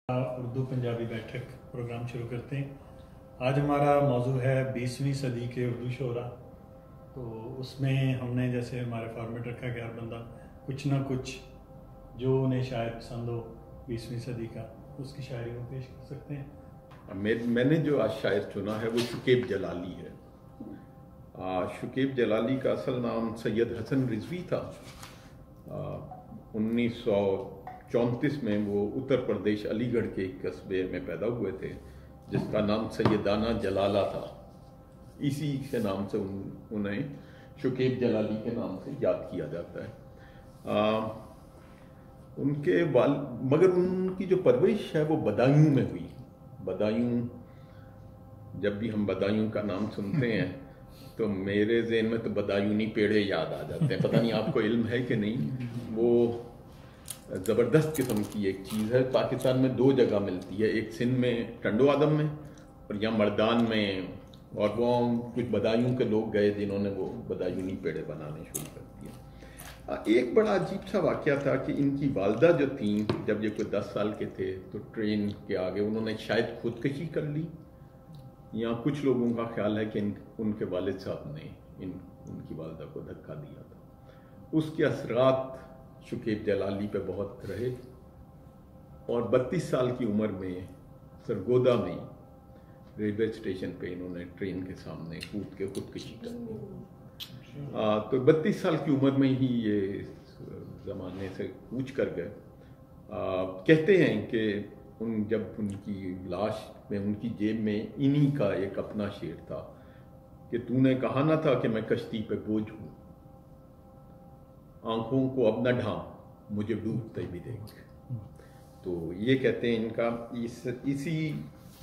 اردو پنجابی بیٹھک پروگرام شروع کرتے ہیں۔ آج ہمارا موضوع ہے 20ویں صدی کے اردو شعراء۔ تو اس میں ہم نے جیسے ہمارے فارمیٹ رکھا کہ ہر بندہ کچھ نہ کچھ جو انہیں شاعر پسند ہو 20ویں صدی کا اس کی شاعری کو پیش کر سکتے ہیں۔ میں نے جو آج شاعر چنا ہے وہ شکیب جلالی ہے۔ شکیب جلالی کا اصل نام سید حسن رضوی تھا۔ 1934 میں وہ اتر پردیش علی گڑھ کے ایک قصبے میں پیدا ہوئے تھے جس کا نام سیدانہ جلالہ تھا۔ اسی کے نام سے انہیں شکیب جلالی کے نام سے یاد کیا جاتا ہے۔ ان کے مگر ان کی جو پرورش ہے وہ بدایوں میں ہوئی۔ بدایوں، جب بھی ہم بدایوں کا نام سنتے ہیں تو میرے ذہن میں تو بدایونی پیڑے یاد آ جاتے ہیں۔ پتہ نہیں آپ کو علم ہے کہ نہیں، وہ زبردست قسم کی ایک چیز ہے۔ پاکستان میں 2 جگہ ملتی ہے، ایک سندھ میں ٹنڈو آدم میں اور یا مردان میں، اور وہ کچھ بدایوں کے لوگ گئے جنہوں نے وہ بدایونی پیڑے بنانے شروع کر دیے۔ ایک بڑا عجیب سا واقعہ تھا کہ ان کی والدہ جو تھیں، جب یہ کوئی 10 سال کے تھے تو ٹرین کے آگے انہوں نے شاید خودکشی کر لی، یا کچھ لوگوں کا خیال ہے کہ ان کے والد صاحب نے ان کی والدہ کو دھکا دیا تھا۔ اس کے اثرات شکیب جلالی پہ بہت رہے، اور 32 سال کی عمر میں سرگودا میں ریلوے اسٹیشن پہ انہوں نے ٹرین کے سامنے کود کے خودکشی کر دی۔ تو 32 سال کی عمر میں ہی یہ زمانے سے کوچ کر گئے۔ کہتے ہیں کہ جب ان کی لاش میں ان کی جیب میں انہی کا ایک اپنا شعر تھا کہ تو نے کہا نہ تھا کہ میں کشتی پہ بوجھ ہوں، آنکھوں کو اب نہ ڈھانپ مجھے ڈوبتے بھی دیکھ۔ تو یہ کہتے ہیں ان کا اسی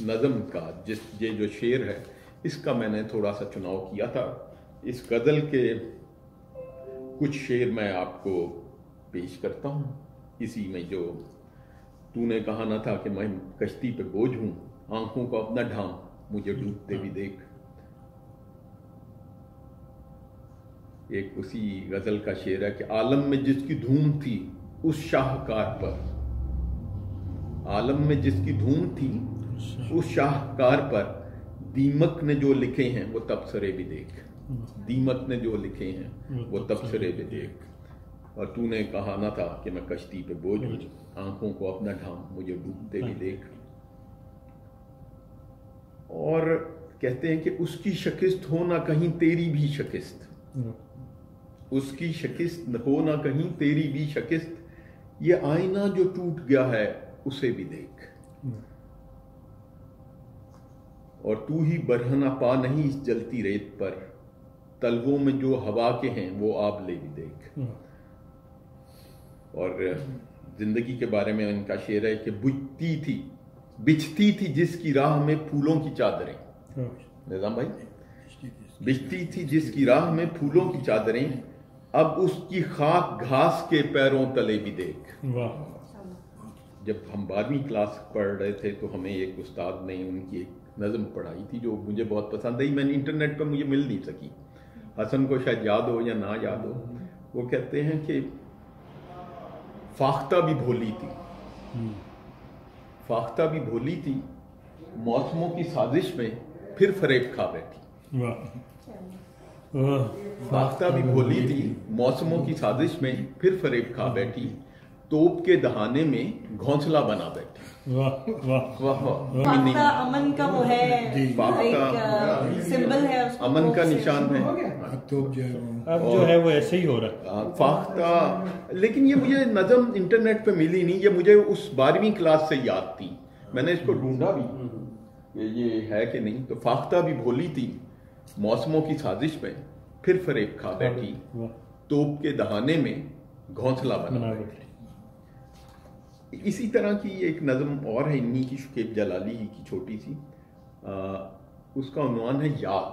نظم کا یہ جو شعر ہے اس کا میں نے تھوڑا سا چناؤ کیا تھا۔ اس غزل کے کچھ شعر میں آپ کو پیش کرتا ہوں۔ اسی میں جو تو نے کہا نہ تھا کہ میں کشتی پہ بوجھ ہوں، آنکھوں کو اب نہ ڈھانپ مجھے ڈوبتے بھی دیکھ۔ ایک اسی غزل کا شعر ہے کہ عالم میں جس کی دھوم تھی اس شاہکار پر، عالم میں جس کی دھوم تھی اس شاہکار پر، دیمک نے جو لکھے ہیں وہ تبصرے بھی دیکھ۔ دیمک نے جو لکھے ہیں وہ تبصرے بھی دیکھ۔ اور تو نے کہا نہ تھا کہ میں کشتی پہ بوجھ ہوں، آنکھوں کو اپنا ڈھانپ مجھے ڈوبتے بھی دیکھ۔ اور کہتے ہیں کہ اس کی شکست ہو نہ کہیں تیری بھی شکست، اس کی شکست ہو نہ کہیں تیری بھی شکست، یہ آئینہ جو ٹوٹ گیا ہے اسے بھی دیکھ، اور تو ہی برہنہ پا نہیں اس جلتی ریت پر، تلووں میں جو ہوا کے ہیں وہ آب لے بھی دیکھ۔ اور زندگی کے بارے میں ان کا شعر ہے کہ بچھتی تھی جس کی راہ میں پھولوں کی چادریں، نظام بھائی، بچھتی تھی جس کی راہ میں پھولوں کی چادریں، اب اس کی خاک گھاس کے پیروں تلے بھی دیکھ۔ جب ہم 12ویں کلاس پڑھ رہے تھے تو ہمیں ایک استاد نے ان کی ایک نظم پڑھائی تھی جو مجھے بہت پسند آئی، میں نے انٹرنیٹ پہ مجھے مل نہیں سکی، حسن کو شاید یاد ہو یا نہ یاد ہو۔ وہ کہتے ہیں کہ فاختہ بھی بھولی تھی، فاختہ بھی بھولی تھی، موسموں کی سازش میں پھر فریب کھا بیٹھی۔ فاختہ بھی بھولی تھی، موسموں کی سازش میں پھر فریب کھا بیٹھی، توپ کے دہانے میں گھونسلہ بنا بیٹھی۔ فاختہ امن کا وہ ہے، سمبل ہے، امن کا نشان ہے۔ اب جو ہے وہ ایسے ہی ہو رہا ہے فاختہ، لیکن یہ مجھے نظم انٹرنیٹ پہ ملی نہیں، یہ مجھے اس 12ویں کلاس سے یاد تھی، میں نے اس کو ڈھونڈا بھی کہ یہ ہے کہ نہیں۔ تو فاختہ بھی بھولی تھی، موسموں کی سازش میں پھر فریب کھا بیٹھی، توپ کے دہانے میں گھونسلہ بنا بیٹھی۔ اسی طرح کی ایک نظم اور ہے انہی کی، شکیب جلالی کی چھوٹی سی، اس کا عنوان ہے یاد۔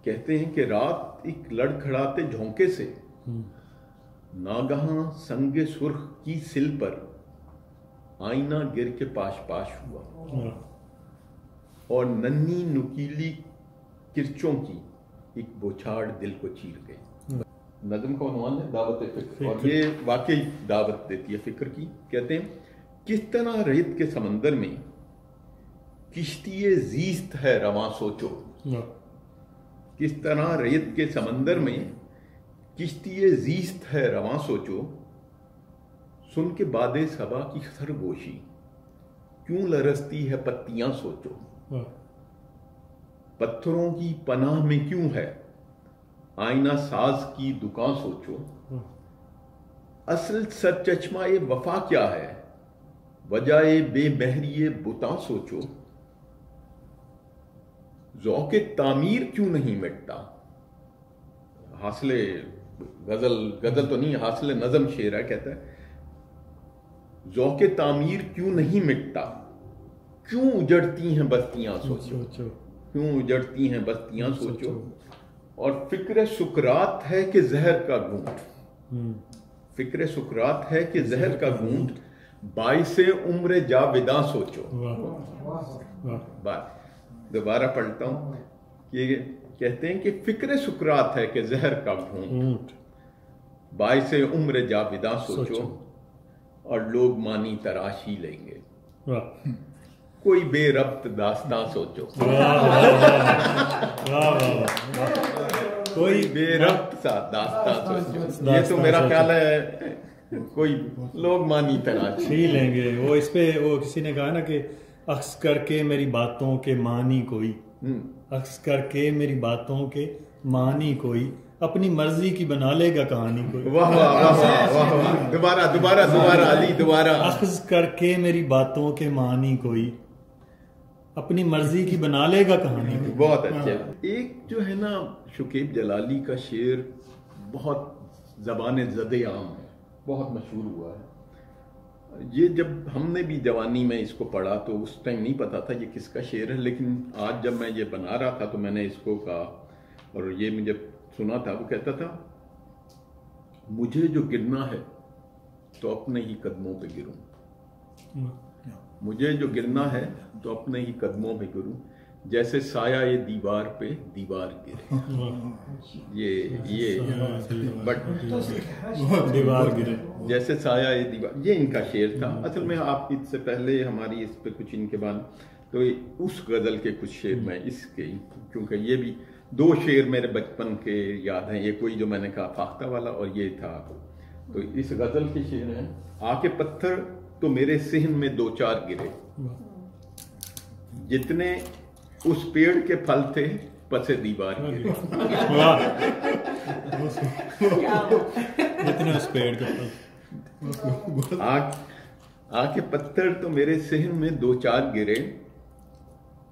کہتے ہیں کہ رات ایک لڑکھڑاتے جھونکے سے، ناگہاں سنگ سرخ کی سل پر، آئینہ گر کے پاش پاش ہوا، اور ننھی نکیلی کرچوں کی ایک بوچھاڑ دل کو چیر گئی۔ نظم کا عنوان ہے دعوت فکر، اور یہ واقعی دعوت دیتی ہے فکر کی. کہتے ہیں کس طرح ریت کے سمندر میں کشتی زیست ہے رواں سوچو. کس طرح ریت کے سمندر میں کشتی زیست ہے رواں سوچو، سن کے باد صبا کی خرگوشی کیوں لرزتی ہے پتیاں سوچو. پتھروں کی پناہ میں کیوں ہے آئینہ ساز کی دکان سوچو. اصل سر چشمہ وفا کیا ہے وجہ بے مہری بتاں سوچو. ذوق تعمیر کیوں نہیں مٹتا. حاصل غزل تو نہیں، حاصل نظم شعر ہے. کہتا ہے ذوق تعمیر کیوں نہیں مٹتا، کیوں اجڑتی ہیں بستیاں سوچو. کیوں اجڑتی ہیں بستیاں سوچو. اور فکر سکرات ہے کہ زہر کا گھونٹ، فکر سکرات ہے کہ زہر کا گھونٹ باعث عمر جاوداں سوچو. دوبارہ پڑھتا ہوں. یہ کہتے ہیں کہ فکر سکرات ہے کہ زہر کا گھونٹ باعث عمر جاوداں سوچو، اور لوگ مانی تراشی لیں گے کوئی بے ربط داستاں سوچو. کوئی بے ربط سا داستاں سوچو. یہ تو میرا خیال ہے کوئی لوگ مانی تراشی لیں گے. وہ اس پہ وہ کسی نے کہا نا کہ عکس کر کے میری باتوں کے معنی کوئی، عکس کر کے میری باتوں کے معنی کوئی اپنی مرضی کی بنا لے گا کہانی کوئی. واہ واہ واہ واہ. دوبارہ علی دوبارہ. عکس کر کے میری باتوں کے معنی کوئی اپنی مرضی کی بنا لے گا کہانی کوئی. بہت اچھا. ایک جو ہے نا شکیب جلالی کا شعر بہت زبان زد عام ہے، بہت مشہور ہوا ہے. یہ جب ہم نے بھی جوانی میں اس کو پڑھا تو اس ٹائم نہیں پتا تھا یہ کس کا شعر ہے، لیکن آج جب میں یہ بنا رہا تھا تو میں نے اس کو کہا اور یہ مجھے سنا تھا. وہ کہتا تھا مجھے جو گرنا ہے تو اپنے ہی قدموں پہ گروں، مجھے جو گرنا ہے تو اپنے ہی قدموں پہ گروں، جیسے سایہ یہ دیوار پہ دیوار گرے. یہ بٹ دیوار گرے جیسے سایہ یہ دیوار، یہ ان کا شعر تھا. اصل میں آپ اس سے پہلے ہماری اس پہ کچھ ان کے بعد تو اس غزل کے کچھ شعر میں اس کے، کیونکہ یہ بھی دو شعر میرے بچپن کے یاد ہیں. یہ کوئی جو میں نے کہا فاختہ والا اور یہ تھا. تو اس غزل کے شعر ہیں آ کے پتھر تو میرے صحن میں دو چار گرے، جتنے اس پیڑ کے پھل تھے پسے دیوار گرے. جتنے اس پیڑ کے پھل. آ کے پتھر تو میرے صحن میں دو چار گرے،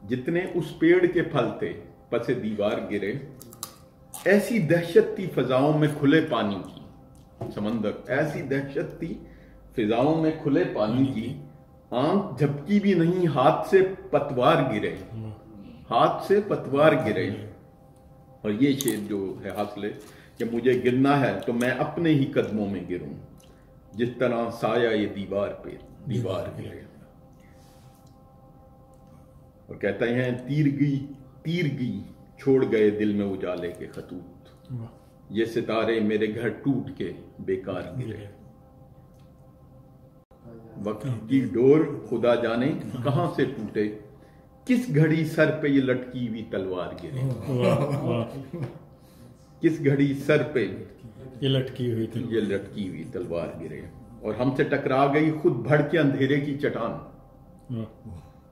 جتنے اس پیڑ کے پھل تھے پسے دیوار گرے. ایسی دہشت تھی فضاؤں میں کھلے پانی کی، سمندر ایسی دہشت تھی فضاؤں میں کھلے پانی کی، آنکھ جھپکی بھی نہیں ہاتھ سے پتوار گرے، ہاتھ سے پتوار گرے. اور یہ شعر جو ہے حاصل کہ مجھے گرنا ہے تو میں اپنے ہی قدموں میں گروں، جس طرح سایہ یہ دیوار پہ دیوار گرے. اور کہتے ہیں تیرگی چھوڑ گئے دل میں اجالے کے خطوط، یہ ستارے میرے گھر ٹوٹ کے بیکار گرے. وقت کی ڈور خدا جانے کہاں سے ٹوٹے، کس گھڑی سر پہ یہ لٹکی ہوئی تلوار گرے. کس گھڑی سر پہ یہ لٹکی ہوئی تلوار گرے. اور ہم سے ٹکرا گئی خود بڑھ کے اندھیرے کی چٹان،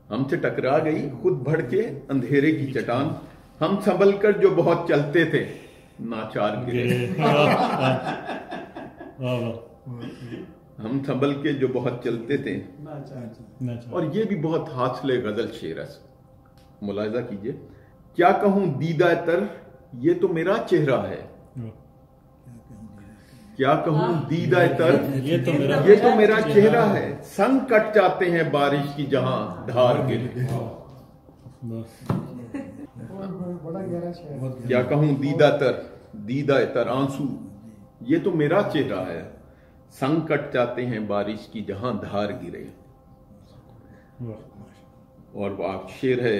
ہم سے ٹکرا گئی خود بڑھ کے اندھیرے کی چٹان، ہم سنبھل کر جو بہت چلتے تھے ناچار گرے. ہم سنبھل کے جو بہت چلتے تھے. اور یہ بھی بہت حاصل غزل شعر ہے. ملاحظہ کیجئے، کیا کہوں دیدہ تر یہ تو میرا چہرہ ہے، کیا کہوں دیدہ تر یہ تو میرا چہرہ ہے، سنگ کٹ جاتے ہیں بارش کی جہاں دھار گرے. کیا کہوں دیدہ تر آنسو یہ تو میرا چہرہ ہے، سنگ کٹ جاتے ہیں بارش کی جہاں دھار گرے. اور شعر ہے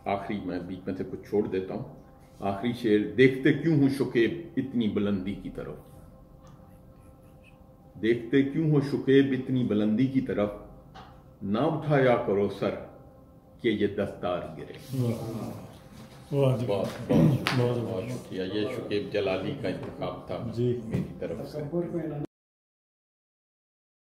آخری، میں بیچ میں سے کچھ چھوڑ دیتا ہوں. آخری شعر، دیکھتے کیوں ہوں شکیب اتنی بلندی کی طرف، دیکھتے کیوں ہو شکیب اتنی بلندی کی طرف، نہ اٹھایا کرو سر کہ یہ دستار گرے۔ بہت بہت شکریہ، یہ شکیب جلالی کا انتخاب تھا میری طرف سے۔